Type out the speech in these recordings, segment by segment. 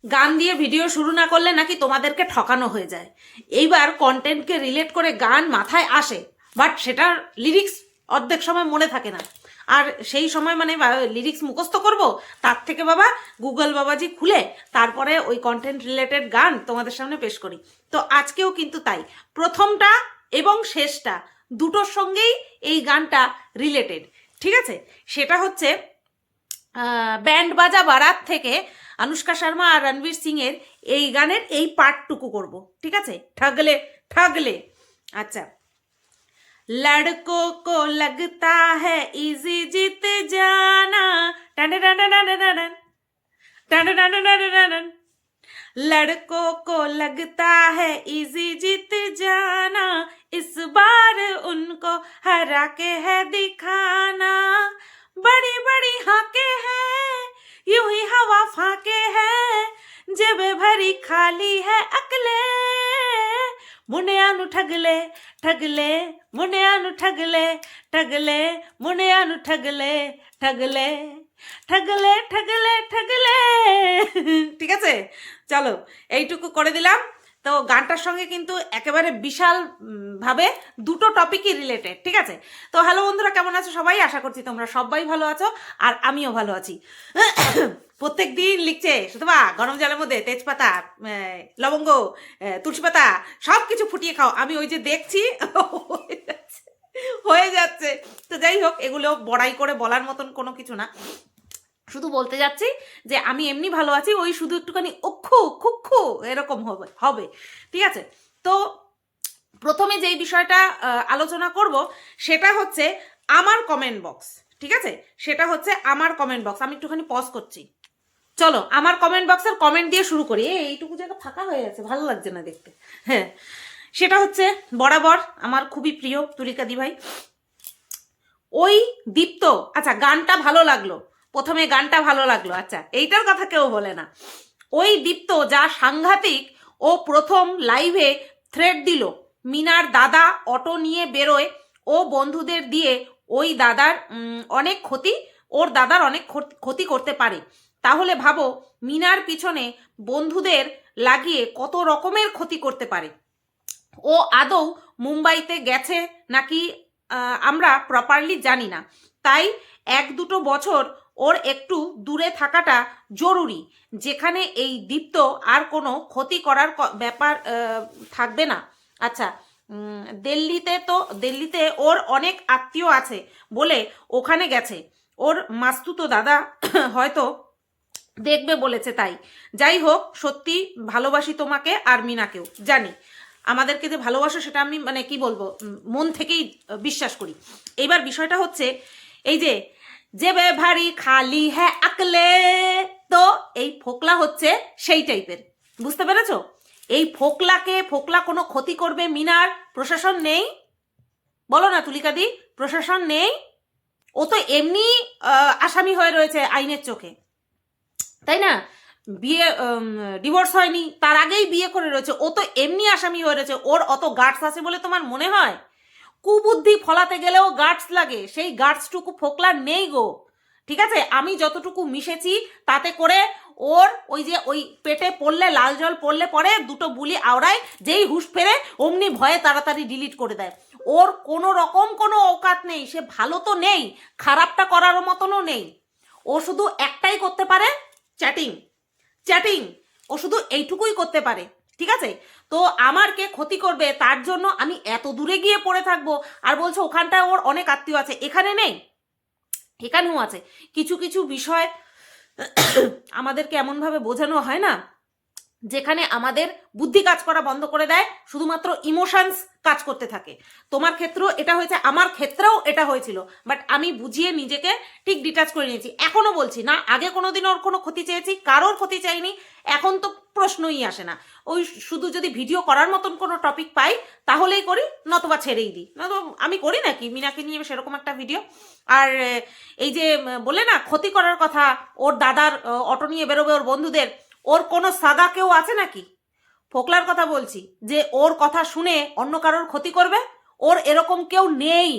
গান দিয়ে ভিডিও শুরু না করলে নাকি তোমাদেরকে ঠকানো হয়ে যায়। এইবার কন্টেন্টকে রিলেট করে গান মাথায় আসে, বাট সেটার লিরিক্স অর্ধেক সময় মনে থাকে না। আর সেই সময় মানে লিরিক্স মুখস্থ করব, তার থেকে বাবা গুগল বাবাজি খুলে তারপরে ওই কন্টেন্ট রিলেটেড গান তোমাদের সামনে পেশ করি। তো আজকেও কিন্তু তাই, প্রথমটা এবং শেষটা দুটোর সঙ্গেই এই গানটা রিলেটেড। ঠিক আছে, সেটা হচ্ছে ব্যান্ড বাজা বারাত থেকে অনুষ্কা শর্মা আর রণবীর সিং এর এই গানের এই পার্টটুকু করব। ঠিক আছে, ঠগলে ঠগলে। আচ্ছা, लड़कों को लगता है इजी जीत जाना, टन टन टन टन टन टन टन टन, लड़कों को लगता है इजी जीत जाना, इस बार उनको हरा के है दिखाना, बड़ी बड़ी हाके हैं यूं ही हवा फाके हैं, जब भरी खाली है अकले, मुनियानु ठगले ठगले, मुनियानु ठगले ठगले, मुनियानु ठगले ठगले ठगले ठगले ठगले। ঠিক আছে, চলো এইটুকু করে দিলাম। তো গানটার সঙ্গে কিন্তু একেবারে বিশাল ভাবে দুটো টপিকই রিলেটেড। ঠিক আছে, তো হ্যালো বন্ধুরা, কেমন আছো সবাই? আশা করছি তোমরা সবাই ভালো আছো আর আমিও ভালো আছি। প্রত্যেক দিন লিখছে শুধু বা গরম জলের মধ্যে তেজপাতা, লবঙ্গ, তুলসী পাতা সব কিছু ফুটিয়ে খাও। আমি ওই যে দেখছি হয়ে যাচ্ছে। তো যাই হোক, এগুলো বড়াই করে বলার মতন কোনো কিছু না, শুধু বলতে যাচ্ছি যে আমি এমনি ভালো আছি, ওই শুধু একটুখানি অক্ষু খুক্ষু এরকম হবে হবে। ঠিক আছে, তো প্রথমে যেই বিষয়টা আলোচনা করব সেটা হচ্ছে আমার কমেন্ট বক্স। ঠিক আছে, সেটা হচ্ছে আমার কমেন্ট বক্স। আমি একটুখানি পজ করছি, চলো আমার কমেন্ট বক্সের কমেন্ট দিয়ে শুরু করি। এইটুকু জায়গা ফাঁকা হয়ে আছে, ভালো লাগছে না দেখতে। হ্যাঁ, সেটা হচ্ছে বরাবর আমার খুবই প্রিয় তুলিকাদি ভাই, ওই দীপ্ত। আচ্ছা, গানটা ভালো লাগলো, প্রথমে গানটা ভালো লাগলো, আচ্ছা এইটার কথা কেউ বলে না। ওই দীপ্ত যা সাংঘাতিক, ও প্রথম লাইভে থ্রেড দিল মিনার দাদা অটো নিয়ে বেরোয়, ও বন্ধুদের দিয়ে ওই দাদার অনেক ক্ষতি, ওর দাদার অনেক ক্ষতি করতে পারে। তাহলে ভাবো মিনার পিছনে বন্ধুদের লাগিয়ে কত রকমের ক্ষতি করতে পারে। ও আদৌ মুম্বাইতে গেছে নাকি আমরা প্রপারলি জানি না, তাই 1-2 বছর ওর একটু দূরে থাকাটা জরুরি, যেখানে এই দীপ্ত আর কোনো ক্ষতি করার ব্যাপার থাকবে না। আচ্ছা, দিল্লিতে ওর অনেক আত্মীয় আছে বলে ওখানে গেছে, ওর মাস্তুতো দাদা হয়তো দেখবে বলেছে, তাই। যাই হোক, সত্যি ভালোবাসি তোমাকে আর মিনাকেও, জানি আমাদেরকে যে ভালোবাসো সেটা আমি মানে কি বলবো, মন থেকেই বিশ্বাস করি। এইবার বিষয়টা হচ্ছে এই যে যেবে ভারী খালি হ্যাঁ আকলে, তো এই ফোকলা হচ্ছে সেই টাইপের, বুঝতে পেরেছো? এই ফোকলা কোনো ক্ষতি করবে মিনার? প্রশাসন নেই, বলো না তুলিকাদি, প্রশাসন নেই। ও তো এমনি আসামি হয়ে রয়েছে আইনের চোখে, তাই না? বিয়ে ডিভোর্স হয়নি, তার আগেই বিয়ে করে রয়েছে, ও তো এমনি আসামি হয়ে রয়েছে। ওর অত গার্ডস আছে বলে তোমার মনে হয়? কুবুদ্ধি ফলাতে গেলেও গার্ডস লাগে, সেই গার্ডসটুকু ফোকলার নেই গো। ঠিক আছে, আমি যতটুকু মিশেছি তাতে করে ওর ওই যে ওই পেটে পড়লে, লাল জল পড়লে পরে দুটো বুলি আওড়ায়, যেই হুঁশ ফেরে অমনি ভয়ে তাড়াতাড়ি ডিলিট করে দেয়। ওর কোনো রকম কোনো অকাত নেই, সে ভালো তো নেই, খারাপটা করার মতনও নেই। ও শুধু একটাই করতে পারে, চ্যাটিং চ্যাটিং, ও শুধু এইটুকুই করতে পারে। ঠিক আছে, তো আমার কে ক্ষতি করবে তার জন্য আমি এত দূরে গিয়ে পড়ে থাকবো? আর বলছো ওখানটায় ওর অনেক আত্মীয় আছে, এখানে নেই? এখানেও আছে। কিছু কিছু বিষয় আমাদেরকে এমনভাবে বোঝানো হয় না, যেখানে আমাদের বুদ্ধি কাজ করা বন্ধ করে দেয়, শুধুমাত্র ইমোশনস কাজ করতে থাকে। তোমার ক্ষেত্রেও এটা হয়েছে, আমার ক্ষেত্রেও এটা হয়েছিল, বাট আমি বুঝিয়ে নিজেকে ঠিক ডিটাচ করে নিয়েছি। এখনো বলছি না, আগে কোনোদিন ওর কোনো ক্ষতি চেয়েছি, কারোর ক্ষতি চাইনি, এখন তো প্রশ্নই আসে না। ওই শুধু যদি ভিডিও করার মতন কোনো টপিক পাই তাহলেই করি, নতবা ছেড়েই দিই। নয়তো আমি করি নাকি মিনাকে নিয়ে সেরকম একটা ভিডিও? আর এই যে বলে না ক্ষতি করার কথা, ওর দাদার অটো নিয়ে বেরোবে ওর বন্ধুদের, ওর কোনো সাদা কেউ আছে নাকি? ফোকলার কথা বলছি, যে ওর কথা শুনে অন্য কারোর ক্ষতি করবে, ওর এরকম কেউ নেই।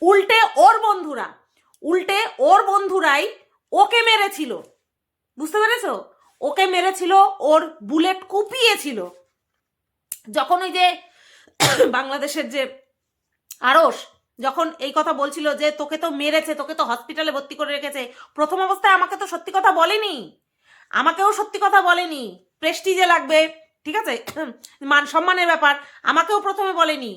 উল্টে ওর বন্ধুরাই ওকে মেরেছিল, বুঝতে পেরেছো? ওকে মেরেছিল, ওর বুলেট কুপিয়েছিল। যখন ওই যে বাংলাদেশের যে আরশ যখন এই কথা বলছিল যে তোকে তো মেরেছে, তোকে তো হসপিটালে ভর্তি করে রেখেছে, প্রথম অবস্থায় আমাকে তো সত্যি কথা বলেনি, আমাকেও সত্যি কথা বলেনি, প্রেস্টিজে লাগবে, ঠিক আছে, মান সম্মানের ব্যাপার, আমাকেও প্রথমে বলেনি।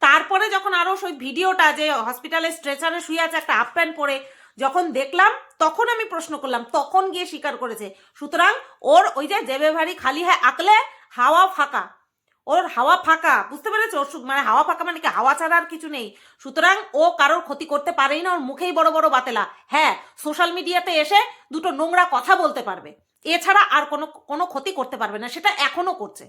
তারপরে যখন আরো ওই ভিডিওটা যে হসপিটালে স্ট্রেচারে শুয়ে আছে একটা হাফ প্যান্ট পরে যখন দেখলাম, তখন আমি প্রশ্ন করলাম, তখন গিয়ে স্বীকার করেছে। সুতরাং ওর ওই যে জেবে ভারী খালি হ্যাঁ আকলে হাওয়া ফাঁকা, ওর হাওয়া ফাঁকা, বুঝতে পেরেছো? ওর মানে হাওয়া ফাঁকা মানে কি, হাওয়া ছাড়া আর কিছু নেই। সুতরাং ও কারোর ক্ষতি করতে পারেই না, ওর মুখেই বড় বড় বাতেলা। হ্যাঁ, সোশ্যাল মিডিয়াতে এসে দুটো নোংরা কথা বলতে পারবে, এছাড়া আর কোনো ক্ষতি করতে পারবে না। সেটা এখনো করছে,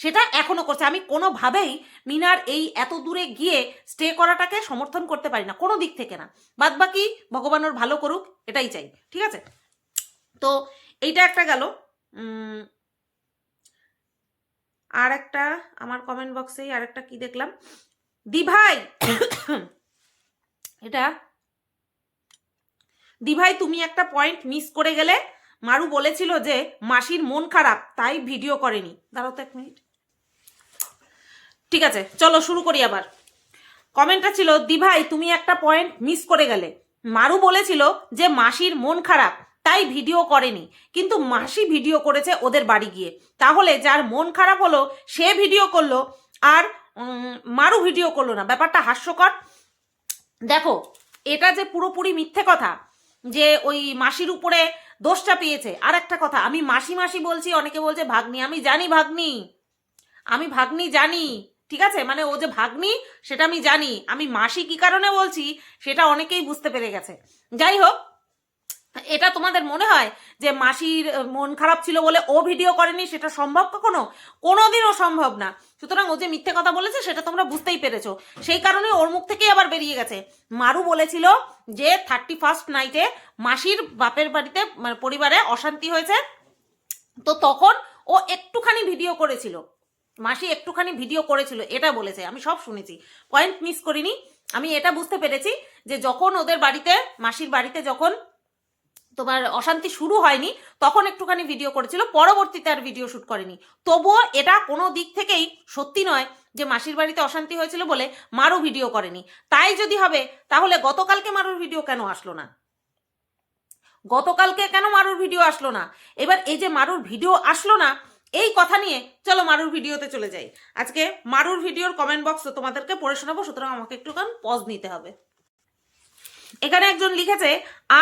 সেটা এখনো করছে। আমি কোনোভাবেই মিনার এই এত দূরে গিয়ে স্টে করাটাকে সমর্থন করতে পারি না, কোনো দিক থেকে না। বাদ বাকি ভগবান ওর ভালো করুক, এটাই চাই, ঠিক আছে? তো এইটা একটা গেল। আর একটা আমার কমেন্ট বক্সেই আর একটা কি দেখলাম, দিভাই এটা দিভাই তুমি একটা পয়েন্ট মিস করে গেলে। মারু বলেছিল যে মাসির মন খারাপ তাই ভিডিও করেনি। দাঁড়াও তো এক মিনিট, ঠিক আছে চলো শুরু করি আবার। কমেন্টটা ছিল, দিভাই তুমি একটা পয়েন্ট মিস করে গেলে। মারু বলেছিল যে মাসির মন খারাপ তাই ভিডিও করেনি, কিন্তু মাসি ভিডিও করেছে ওদের বাড়ি গিয়ে। তাহলে যার মন খারাপ হলো সে ভিডিও করলো আর মারু ভিডিও করলো না, ব্যাপারটা হাস্যকর। দেখো, এটা যে পুরোপুরি মিথ্যে কথা যে ওই মাসির উপরে দোষ চাপিয়েছে। আর একটা কথা, আমি মাসি মাসি বলছি, অনেকে বলছে ভাগ্নি, আমি জানি ভাগ্নি, আমি ভাগ্নি জানি, ঠিক আছে, মানে ও যে ভাগ্নি সেটা আমি জানি। আমি মাসি কি কারণে বলছি সেটা অনেকেই বুঝতে পেরে গেছে। যাই হোক, এটা তোমাদের মনে হয় যে মাসির মন খারাপ ছিল বলে ও ভিডিও করেনি, সেটা সম্ভব কখনো? কোনোদিনও সম্ভব না। সুতরাং ও যে মিথ্যে কথা বলেছে সেটা তোমরা বুঝতেই পেরেছো, সেই কারণে ওর মুখ থেকেই আবার বেরিয়ে গেছে। মারু বলেছিল যে 31st নাইটে মাসির বাপের বাড়িতে মানে পরিবারে অশান্তি হয়েছে, তো তখন ও একটুখানি ভিডিও করেছিল, মাসি একটুখানি ভিডিও করেছিল, এটা বলেছে। আমি সব শুনেছি, পয়েন্ট মিস করিনি। আমি এটা বুঝতে পেরেছি যে যখন ওদের বাড়িতে মাসির বাড়িতে যখন তোমার অশান্তি শুরু হয়নি তখন একটুখানি ভিডিও করেছিল, পরবর্তীতে আর ভিডিও শুট করেনি। তবুও এটা কোনো দিক থেকেই সত্যি নয় যে মাসির বাড়িতে অশান্তি হয়েছিল বলে মারু ভিডিও করেনি। তাই যদি হবে তাহলে গতকালকে মারুর ভিডিও কেন আসলো না? গতকালকে কেন মারুর ভিডিও আসলো না? এবার এই যে মারুর ভিডিও আসলো না, এই কথা নিয়ে চলো মারুর ভিডিওতে চলে যাই। আজকে মারুর ভিডিওর কমেন্ট বক্স তোমাদেরকে পড়ে শোনাবো, সুতরাং আমাকে একটুখানি পজ নিতে হবে। এখানে একজন লিখেছে,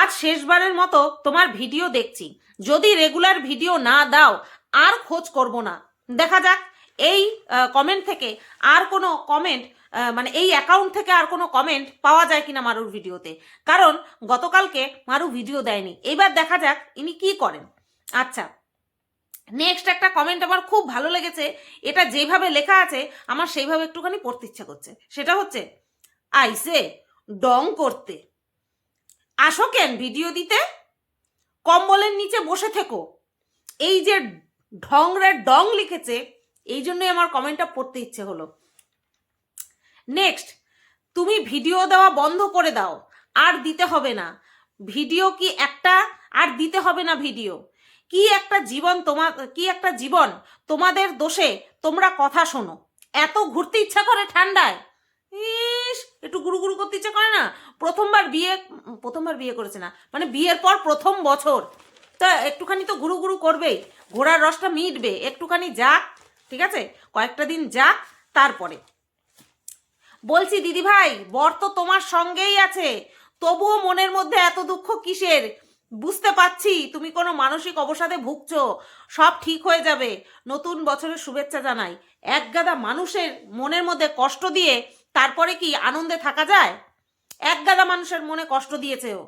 আজ শেষবারের মতো তোমার ভিডিও দেখছি, যদি রেগুলার ভিডিও না দাও আর খোঁজ করব না। দেখা যাক এই কমেন্ট থেকে আর কোনো কমেন্ট, মানে এই অ্যাকাউন্ট থেকে আর কোনো কমেন্ট পাওয়া যায় কিনা মারুর ভিডিওতে, কারণ গতকালকে মারু ভিডিও দেয়নি। এবার দেখা যাক ইনি কি করেন। আচ্ছা, নেক্সট একটা কমেন্ট আমার খুব ভালো লেগেছে, এটা যেভাবে লেখা আছে আমার সেইভাবে একটুখানি পড়তে ইচ্ছা করছে। সেটা হচ্ছে, আইসে ডং করতে আসো কেন ভিডিও দিতে, কম্বলের নিচে বসে থেকো। এই যে ঢং রে ডং লিখেছে, এই জন্যই আমার কমেন্টটা পড়তে ইচ্ছে হলো। নেক্সট, তুমি ভিডিও দেওয়া বন্ধ করে দাও, আর দিতে হবে না ভিডিও। কি একটা আর দিতে হবে না ভিডিও, কি একটা জীবন তোমার, কি একটা জীবন তোমাদের দোষে তোমরা কথা শোনো। এত ঘুরতে ইচ্ছা করে ঠান্ডায়, ইস একটু গুরু গুরু করতে ইচ্ছা করে না? প্রথমবার বিয়ে করেছে না, মানে বিয়ের পর প্রথম বছর, তা একটুখানি তো গুরু গুরু করবেই, ঘোড়ার রসটা মিটবে, একটুখানি যাক, ঠিক আছে, কয়েকটা দিন যাক। তারপরে বলছি, দিদি ভাই বর তো তোমার সঙ্গেই আছে, তবুও মনের মধ্যে এত দুঃখ কিসের? বুঝতে পারছি তুমি কোনো মানসিক অবসাদে ভুগছো, সব ঠিক হয়ে যাবে। নতুন বছরের শুভেচ্ছা জানাই। এক গাদা মানুষের মনের মধ্যে কষ্ট দিয়ে তারপরে কি আনন্দে থাকা যায়? এক গাদা মানুষের মনে কষ্ট দিয়েছে ও,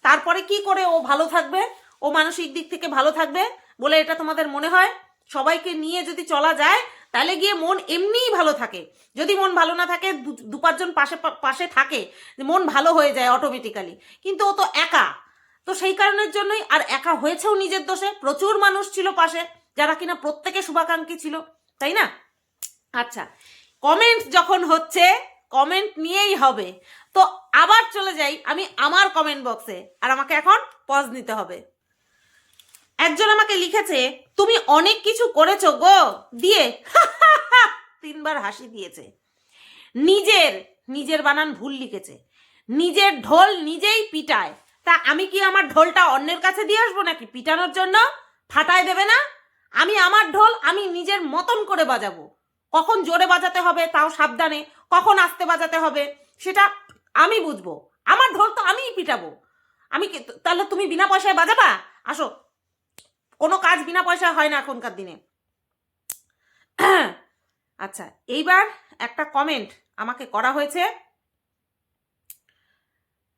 তারপরে কি করে ও ভালো থাকবে, ও মানসিক দিক থেকে ভালো থাকবে বলে এটা তোমাদের মনে হয়? সবাইকে নিয়ে যদি চলা যায় তাহলে গিয়ে মন এমনিই ভালো থাকে। যদি মন ভালো না থাকে, দু পাঁচজন পাশে থাকে, মন ভালো হয়ে যায় অটোমেটিক্যালি। কিন্তু ও তো একা, তো সেই কারণের জন্যই, আর একা হয়েছেও নিজের দোষে। প্রচুর মানুষ ছিল পাশে যারা কিনা প্রত্যেকে শুভাকাঙ্ক্ষী ছিল, তাই না? আচ্ছা, কমেন্ট যখন হচ্ছে কমেন্ট নিয়েই হবে, তো আবার চলে যাই আমি আমার কমেন্ট বক্সে, আর আমাকে এখন পজ নিতে হবে। একজন আমাকে লিখেছে, তুমি অনেক কিছু করেছো গো, দিয়ে 3বার হাসি দিয়েছে। নিজের বানান ভুল লিখেছে। নিজের ঢোল নিজেই পিটায়। তা আমি কি আমার ঢোলটা অন্যের কাছে দিয়ে আসবো নাকি পিটানোর জন্য? ফাটায় দেবে না? আমি আমার ঢোল আমি নিজের মতন করে বাজাবো। কখন জোরে বাজাতে হবে তাও সাবধানে, কখন আস্তে বাজাতে হবে সেটা আমি বুঝবো। আমার ঢোল তো আমিই পিটাবো। তাহলে তুমি বিনা পয়সায় বাজাবা? আসো, কোনো কাজ বিনা পয়সায় হয় না এখনকার দিনে। আচ্ছা, এইবার একটা কমেন্ট আমাকে করা হয়েছে।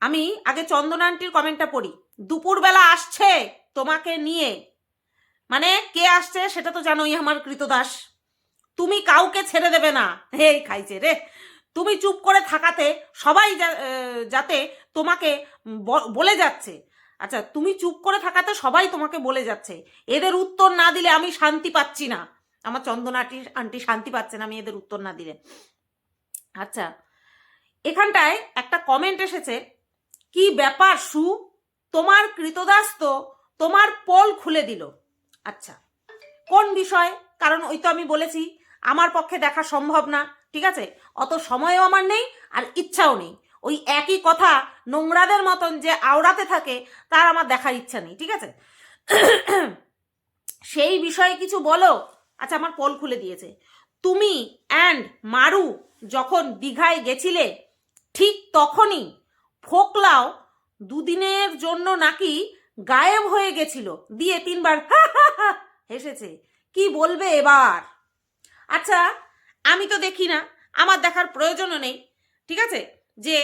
আমি আগে চন্দনা আন্টির কমেন্টটা পড়ি। দুপুরবেলা আসছে তোমাকে নিয়ে, মানে কে আসছে সেটা তো জানোই, আমার কৃতদাস। তুমি কাউকে ছেড়ে দেবে না। হে খাইছে রে। তুমি চুপ করে থাকাতে সবাই যাতে তোমাকে বলে যাচ্ছে। আচ্ছা, তুমি চুপ করে থাকাতে সবাই তোমাকে বলে যাচ্ছে। এদের উত্তর না দিলে আমি শান্তি পাচ্ছি না। আমার চন্দনা আন্টি শান্তি পাচ্ছে না আমি এদের উত্তর না দিলে। আচ্ছা, এখানটায় একটা কমেন্ট এসেছে, কি ব্যাপার সু, তোমার কৃতদাস তো তোমার পোল খুলে দিল। আচ্ছা, কোন বিষয়? কারণ ওই তো আমি বলেছি আমার পক্ষে দেখা সম্ভব না, ঠিক আছে? অত সময়ও আমার নেই আর ইচ্ছাও নেই। ওই একই কথা নোংরাদের মতন যে আওড়াতে থাকে তার আমার দেখার ইচ্ছা নেই, ঠিক আছে? সেই বিষয়ে কিছু বলো। আচ্ছা, আমার পোল খুলে দিয়েছে। তুমি অ্যান্ড মারু যখন দীঘায় গেছিলে ঠিক তখনই ফোকলাও দুদিনের জন্য নাকি গায়েব হয়ে গেছিল, দিয়ে 3বার হেসেছে। কি বলবে এবার? আচ্ছা, আমি তো দেখি না, আমার দেখার প্রয়োজনও নেই, ঠিক আছে, যে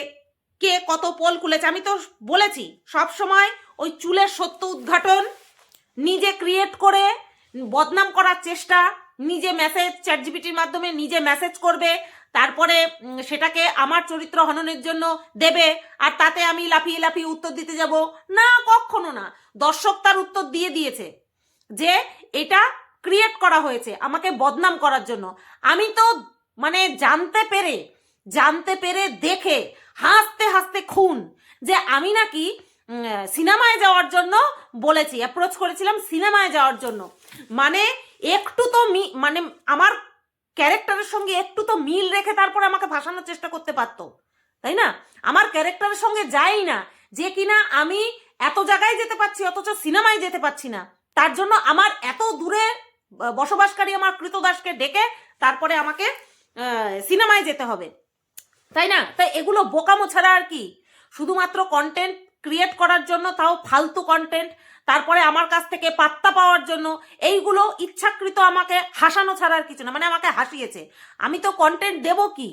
কে কত পোল খুলেছে। আমি তো বলেছি সব সময় ওই চুলের সত্য উদ্ঘাটন, নিজে ক্রিয়েট করে বদনাম করার চেষ্টা, নিজে মেসেজ চ্যাটজিপিটির মাধ্যমে নিজে মেসেজ করবে, তারপরে সেটাকে আমার চরিত্র হননের জন্য দেবে, আর তাতে আমি লাফিয়ে লাফিয়ে উত্তর দিতে যাব না, কখনো না। দর্শক তার উত্তর দিয়ে দিয়েছে যে এটা ক্রিয়েট করা হয়েছে আমাকে বদনাম করার জন্য। আমি তো মানে জানতে পেরে দেখে হাসতে হাসতে খুন যে আমি নাকি সিনেমায় যাওয়ার জন্য বলেছি, অ্যাপ্রোচ করেছিলাম সিনেমায় যাওয়ার জন্য। মানে একটু তো মানে আমার ক্যারেক্টারের সঙ্গে একটু তো মিল রেখে তারপর আমাকে ভাসানোর চেষ্টা করতে পারতো, তাই না? আমার ক্যারেক্টারের সঙ্গে যাই না, যে কিনা আমি এত জায়গায় যেতে পারছি অথচ সিনেমায় যেতে পারছি না, তার জন্য আমার এত দূরে বসবাসকারী আমার কৃতদাসকে ডেকে তারপরে আমাকে সিনেমায় যেতে হবে, তাই না? তাই এগুলো বোকামো ছাড়া আর কি। শুধুমাত্র কন্টেন্ট ক্রিয়েট করার জন্য, তাও ফালতু কন্টেন্ট, তারপরে আমার কাছ থেকে পাত্তা পাওয়ার জন্য, এইগুলো ইচ্ছাকৃত আমাকে হাসানো ছাড়া আর কিছু না। মানে আমাকে হাসিয়েছে। আমি তো কন্টেন্ট দেব কি,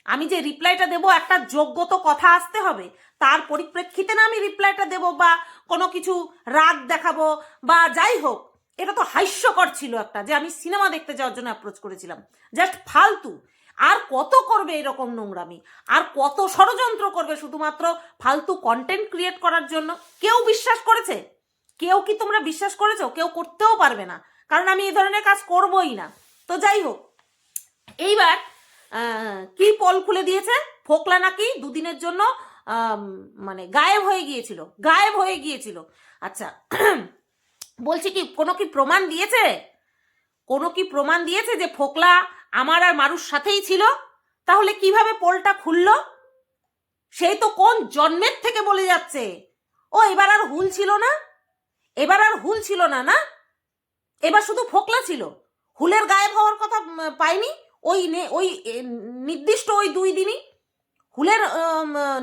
আমি যে রিপ্লাইটা দেব একটা যোগ্যত কথা আসতে হবে, তার পরিপ্রেক্ষিতে না আমি রিপ্লাইটা দেব বা কোনো কিছু রাগ দেখাবো বা যাই হোক। এটা তো হাস্যকর ছিল একটা, যে আমি সিনেমা দেখতে যাওয়ার জন্য অ্যাপ্রোচ করেছিলাম, জাস্ট ফালতু। আর কত করবে এরকম নোংরামি, আর কত ষড়যন্ত্র করবে শুধুমাত্র ফালতু কন্টেন্ট ক্রিয়েট করার জন্য? কেউ বিশ্বাস করেছে? কেউ কি তোমরা বিশ্বাস করেছো? কেউ করতেও পারবে না, কারণ আমি এই ধরনের কাজ করবই না। তো যাই হোক, এইবার কি পোল খুলে দিয়েছে, ফোকলা নাকি দুদিনের জন্য মানে গায়েব হয়ে গিয়েছিল। আচ্ছা, বলছি কি কোনো কি প্রমাণ দিয়েছে যে ফোকলা আমার আর মারুর সাথেই ছিল? তাহলে কিভাবে পোলটা খুললো? সেই তো কোন জন্মের থেকে বলে যাচ্ছে। ও এবার আর হুল ছিল না, না এবার শুধু ফোকলা ছিল। হুলের গায়েব হওয়ার কথা পাইনি ওই নির্দিষ্ট ওই 2 দিনই হুলের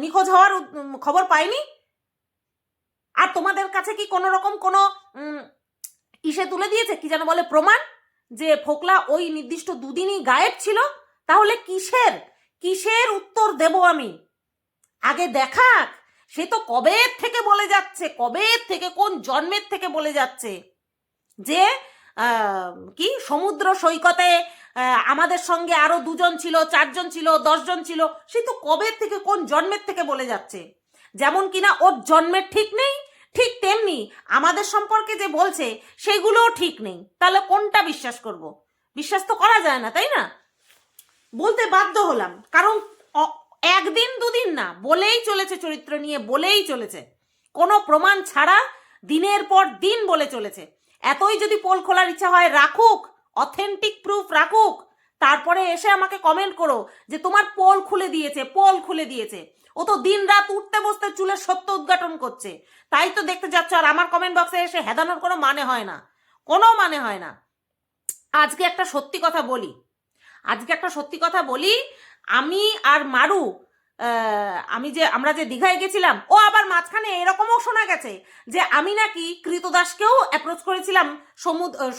নিখোঁজ হওয়ার খবর পাইনি। আর তোমাদের কাছে কি কোনো রকম কোনো ইসে তুলে দিয়েছে, কি যেন বলে, প্রমাণ, যে ফোকলা ওই নির্দিষ্ট 2 দিনই গায়েব ছিল? তাহলে কিসের উত্তর দেব আমি? আগে দেখাক। সে তো কবে থেকে বলে যাচ্ছে, কোন জন্মের থেকে বলে যাচ্ছে যে কি সমুদ্র সৈকতে আমাদের সঙ্গে আরো 2 জন ছিল, 4 জন ছিল, 10 জন ছিল। সে তো কবে থেকে কোন জন্মের থেকে বলে যাচ্ছে। যেমন কিনা ওর জন্মের ঠিক নেই, ঠিক তেমনি আমাদের সম্পর্কে যে বলছে সেগুলোও ঠিক নেই। তাহলে কোনটা বিশ্বাস করব? বিশ্বাস তো করা যায় না, তাই না? বলতে বাধ্য হলাম, কারণ 1 দিন 2 দিন না, বলেই চলেছে, চরিত্র নিয়ে বলেই চলেছে, কোনো প্রমাণ ছাড়া দিনের পর দিন বলে চলেছে। এতই যদি পোল খোলার ইচ্ছা হয় রাখুক, অথেন্টিক প্রুফ রাখুক, তারপরে এসে আমাকে কমেন্ট করো যে তোমার পোল খুলে দিয়েছে, পোল খুলে দিয়েছে। ও তো দিন রাত উঠতে বসতে চুলের সত্য উদ্ঘাটন করছে, তাই তো দেখতে যাচ্ছ। আর আমার কমেন্ট বক্সে এসে হেদানোর কোনো মানে হয় না, কোনো মানে হয় না। আজকে একটা সত্যি কথা বলি, আমি আর মারু আমরা যে দীঘায় গেছিলাম, ও আবার মাঝখানে এরকমও শোনা গেছে যে আমি নাকি কৃতদাসকেও অ্যাপ্রোচ করেছিলাম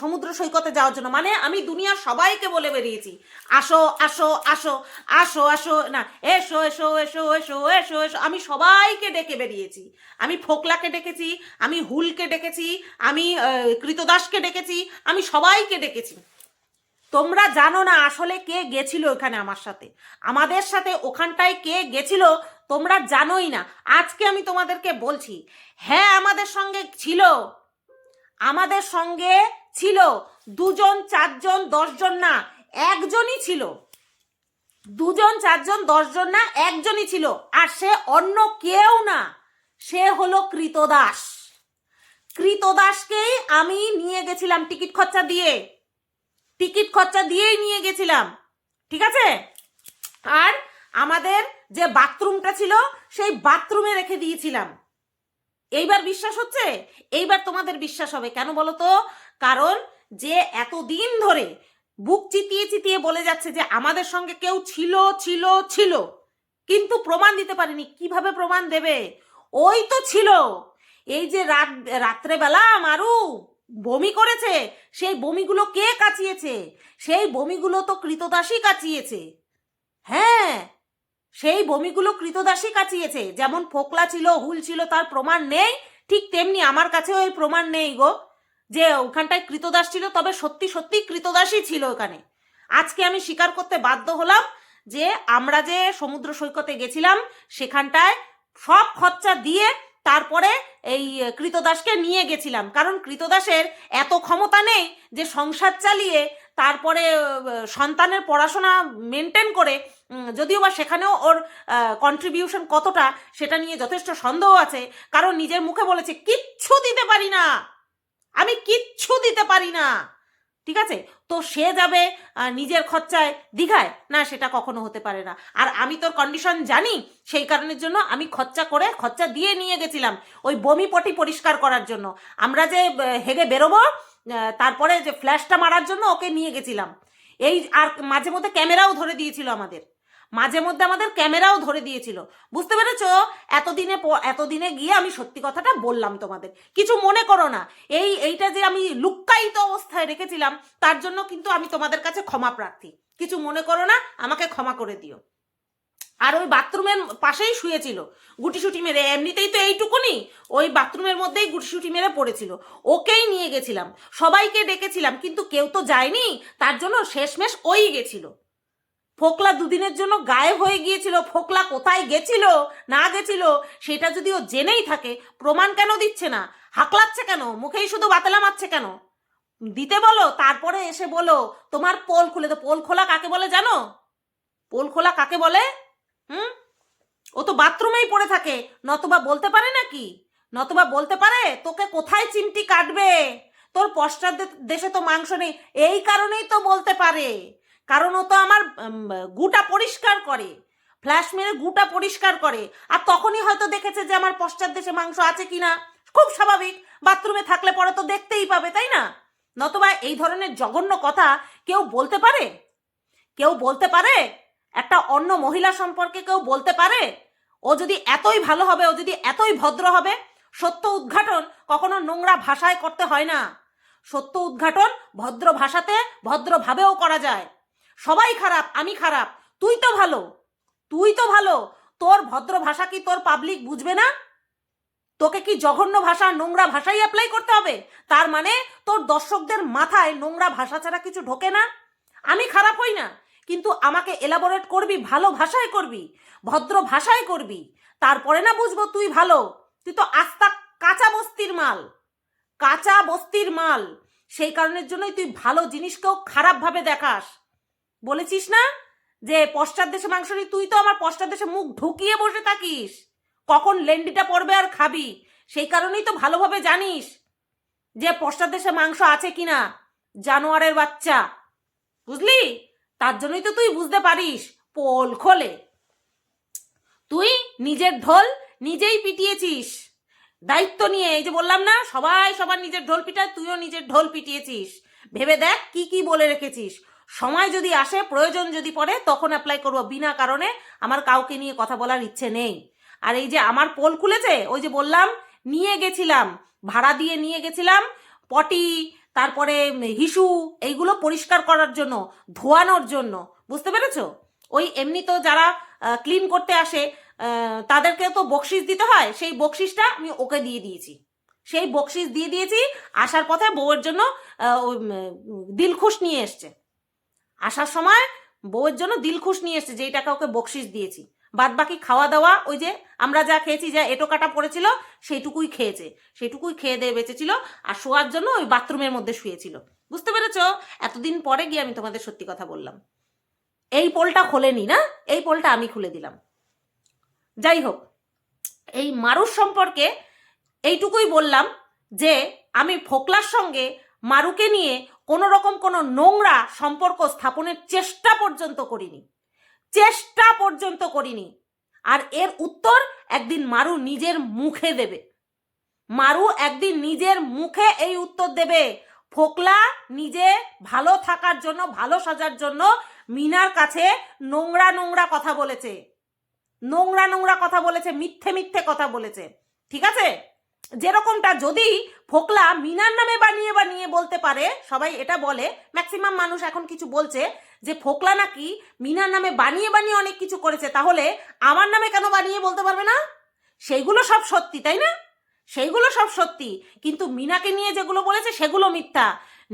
সমুদ্র সৈকতে যাওয়ার জন্য। মানে আমি দুনিয়ার সবাইকে বলে বেরিয়েছি আসো আসো আসো আসো আসো, না এসো এসো এসো এসো এসো এসো, আমি সবাইকে ডেকে বেরিয়েছি। আমি ফোকলাকে ডেকেছি, আমি হুলকে ডেকেছি, আমি কৃতদাসকে ডেকেছি, আমি সবাইকে ডেকেছি। তোমরা জানো না আসলে কে গেছিল ওখানে আমার সাথে, আমাদের সাথে ওখানটায় কে গেছিল তোমরা জানোই না। আজকে আমি তোমাদেরকে বলছি, হ্যাঁ আমাদের সঙ্গে ছিল 2 জন 4 জন 10 জন না, একজনই ছিল। 2 জন 4 জন 10 জন না, একজনই ছিল। আর সে অন্য কেউ না, সে হলো কৃতদাস। কৃতদাসকেই আমি নিয়ে গেছিলাম টিকিট খরচা দিয়েই নিয়ে গেছিলাম, ঠিক আছে। আর আমাদের যে বাথরুমটা ছিল সেই বাথরুমে রেখে দিয়েছিলাম। এইবার বিশ্বাস হচ্ছে? এইবার তোমাদের বিশ্বাস হবে। কেন বলো তো? কারণ যে এতদিন ধরে বুক চিতিয়ে চিতিয়ে বলে যাচ্ছে যে আমাদের সঙ্গে কেউ ছিল ছিল ছিল, কিন্তু প্রমাণ দিতে পারেনি। কিভাবে প্রমাণ দেবে? ওই তো ছিল। এই যে রাত্রেবেলা মারু বমি করেছে, সেই বমিগুলো কে কাচিয়েছে? সেই বমিগুলো তো কৃতদাসই কাচিয়েছে। হ্যাঁ, সেই বমিগুলো কৃতদাসই কাচিয়েছে। যেমন ফোকলা ছিল, হুল ছিল, তার প্রমাণ নেই, ঠিক তেমনি আমার কাছেও এই প্রমাণ নেই গো যে ওখানটায় কৃতদাস ছিল। তবে সত্যি সত্যি কৃতদাসই ছিল ওখানে। আজকে আমি স্বীকার করতে বাধ্য হলাম যে আমরা যে সমুদ্র সৈকতে গেছিলাম সেখানটায় সব খরচা দিয়ে তারপরে এই কৃতদাসকে নিয়ে গেছিলাম। কারণ কৃতদাসের এত ক্ষমতা নেই যে সংসার চালিয়ে তারপরে সন্তানের পড়াশোনা মেনটেন করে, যদিও বা সেখানেও ওর কন্ট্রিবিউশন কতটা সেটা নিয়ে যথেষ্ট সন্দেহ আছে। কারণ নিজের মুখে বলেছে কিচ্ছু দিতে পারি না, আমি কিচ্ছু দিতে পারি না, ঠিক আছে। তো সে যাবে নিজের খরচায় দীঘায়? না, সেটা কখনো হতে পারে না। আর আমি তোর কন্ডিশন জানি, সেই কারণের জন্য আমি খরচা দিয়ে নিয়ে গেছিলাম ওই বমি পটি পরিষ্কার করার জন্য। আমরা যে হেগে বেরোবো তারপরে যে ফ্ল্যাশটা মারার জন্য ওকে নিয়ে গেছিলাম। এই আর মাঝে মধ্যে ক্যামেরাও ধরে দিয়েছিল আমাদের, বুঝতে পেরেছো? এতদিনে গিয়ে আমি সত্যি কথাটা বললাম তোমাদের, কিছু মনে করো না। এইটা যে আমি লুক্কায়িত অবস্থায় রেখেছিলাম তার জন্য কিন্তু আমি তোমাদের কাছে ক্ষমা প্রার্থী। কিছু মনে করো না, আমাকে ক্ষমা করে দিও। আর ওই বাথরুমের পাশেই শুয়েছিল গুটিসুটি মেরে, এমনিতেই তো এইটুকুনি, ওই বাথরুমের মধ্যেই গুটিসুটি মেরে পড়েছিল। ওকেই নিয়ে গেছিলাম, সবাইকে ডেকেছিলাম, কিন্তু কেউ তো যায়নি। তার জন্য শেষমেশ ওই গেছিল। ফোকলা 2 দিনের জন্য গায়েব হয়ে গিয়েছিল। ফোকলা কোথায় গেছিল না গেছিল সেটা যদি ও জেনেই থাকে, প্রমাণ কেন দিচ্ছে না? হাকলাচ্ছে কেন? মুখেই শুধু বাতেলা মারছে কেন? দিতে বলো, তারপরে এসে বলো তোমার পোল খুলে। তো পোল খোলা কাকে বলে জানো? পোল খোলা কাকে বলে? ও তো বাথরুমেই পড়ে থাকে, নতবা বলতে পারে নাকি? নতবা বলতে পারে তোকে কোথায় চিমটি কাটবে? তোর পশ্চাৎ দেশে তো মাংস নেই, এই কারণেই তো বলতে পারে। কারণ ও তো আমার গুটা পরিষ্কার করে, ফ্ল্যাশ মেরে গুটা পরিষ্কার করে। আর তখনই হয়তো দেখেছে যে আমার পশ্চাৎ দেশে মাংস আছে কিনা। খুব স্বাভাবিক, বাথরুমে থাকলে পরে তো দেখতেই পাবে, তাই না? নতবা এই ধরনের জঘন্য কথা কেউ বলতে পারে? কেউ বলতে পারে? একটা অন্য মহিলা সম্পর্কে কেউ বলতে পারে? ও যদি এতই ভালো হবে, ও যদি এতই ভদ্র হবে, সত্য উদ্ঘাটন কখনো নোংরা ভাষায় করতে হয় না। সত্য উদ্ঘাটন ভদ্র ভাষাতে ভদ্রভাবেও করা যায়। সবাই খারাপ, আমি খারাপ, তুই তো ভালো। তোর ভদ্র ভাষা কি তোর পাবলিক বুঝবে না? তোকে কি জঘন্য ভাষা, নোংরা ভাষাই অ্যাপ্লাই করতে হবে? তার মানে তোর দর্শকদের মাথায় নোংরা ভাষা ছাড়া কিছু ঢোকে না? আমি খারাপ হই না, কিন্তু আমাকে এলাবোরেট করবি, ভালো ভাষায় করবি, ভদ্র ভাষায় করবি, তারপরে না বুঝবো তুই ভালো। তুই তো আস্তা কাঁচা বস্তির মাল। সেই কারণের জন্যই তুই ভালো জিনিসকেও খারাপভাবে দেখাস। বলেছিস না যে পশ্চাৎ দেশে মাংস নেই, তুই তো আমার পশ্চাৎ দেশে মুখ ঢুকিয়ে বসে থাকিস, কখন লেন্ডিটা পড়বে আর খাবি। সেই কারণেই তো ভালোভাবে জানিস যে পশ্চাৎদেশে মাংস আছে কিনা, জানোয়ারের বাচ্চা, বুঝলি? তার জন্যই তো তুই বুঝতে পারিস, পোল খোলে। তুই নিজের ঢোল নিজেই পিটিয়েছিস দায়িত্ব নিয়ে। এই যে বললাম না, সবাই সবার নিজের ঢোল পিটায়, তুইও নিজের ঢোল পিটিয়েছিস। ভেবে দেখ কি কি বলে রেখেছিস। সময় যদি আসে, প্রয়োজন যদি পড়ে, তখন অ্যাপ্লাই করবো। বিনা কারণে আমার কাউকে নিয়ে কথা বলার ইচ্ছে নেই। আর এই যে আমার পোল খুলেছে, ওই যে বললাম নিয়ে গেছিলাম, ভাড়া দিয়ে নিয়ে গেছিলাম পটি, তারপরে হিসু, এইগুলো পরিষ্কার করার জন্য, ধোয়ানোর জন্য, বুঝতে পেরেছো? ওই এমনি তো যারা ক্লিন করতে আসে তাদেরকে তো বকশিস দিতে হয়, সেই বকশিসটা আমি ওকে দিয়ে দিয়েছি। সেই বকশিস দিয়ে দিয়েছি। আসার পথে বউয়ের জন্য দিলখুশ নিয়ে এসছে। আসার সময় বউয়ের জন্য দিলখুশ নিয়ে এসছে, যেই টাকা ওকে বকশিস দিয়েছি। বাদ বাকি খাওয়া দাওয়া, ওই যে আমরা যা খেয়েছি, যা এটো কাটা পড়েছিল সেইটুকুই খেয়েছে, সেইটুকুই খেয়ে দিয়ে বেঁচেছিল। আর শোয়ার জন্য ওই বাথরুমের মধ্যে শুয়েছিল। বুঝতে পেরেছো? এতদিন পরে গিয়ে আমি তোমাদের সত্যি কথা বললাম। এই পোলটা খোলেনি না, এই পোলটা আমি খুলে দিলাম। যাই হোক, এই মারুর সম্পর্কে এইটুকুই বললাম যে আমি ফোকলার সঙ্গে মারুকে নিয়ে কোনো রকম কোনো নোংরা সম্পর্ক স্থাপনের চেষ্টা পর্যন্ত করিনি। আর এর উত্তর একদিন মারু নিজের মুখে দেবে। মারু একদিন নিজের মুখে এই উত্তর দেবে। ফোকলা নিজে ভালো থাকার জন্য, ভালো সাজার জন্য মিনার কাছে নোংরা নোংরা কথা বলেছে, মিথ্যে মিথ্যে কথা বলেছে। ঠিক আছে? যেরকমটা যদি ফোকলা মিনার নামে বানিয়ে বানিয়ে বলতে পারে, সবাই এটা বলে, ম্যাক্সিমাম মানুষ এখন কিছু বলছে যে ফোকলা নাকি মিনার নামে বানিয়ে বানিয়ে অনেক কিছু করেছে, তাহলে আমার নামে কেন বানিয়ে বলতে পারবে না? সেইগুলো সব সত্যি, তাই না? সেইগুলো সব সত্যি, কিন্তু মিনাকে নিয়ে যেগুলো বলেছে সেগুলো মিথ্যা।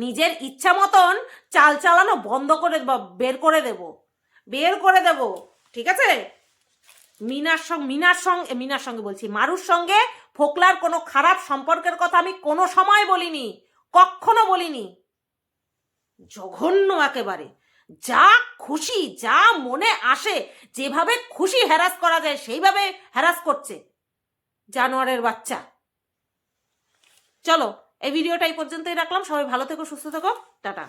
নিজের ইচ্ছা মতন চাল চালানো বন্ধ করে বের করে দেব। ঠিক আছে? মিনার সঙ্গে বলছি, মারুর সঙ্গে ফোকলার কোনো খারাপ সম্পর্কের কথা আমি কোনো সময় বলিনি, কখনো বলিনি। জঘন্য একেবারে। যা খুশি, যা মনে আসে, যেভাবে খুশি হ্যারাস করা যায় সেইভাবে হ্যারাস করছে, জানোয়ারের বাচ্চা। চলো, এই ভিডিওটা এই পর্যন্তই রাখলাম। সবাই ভালো থেকো, সুস্থ থেকো, টাটা।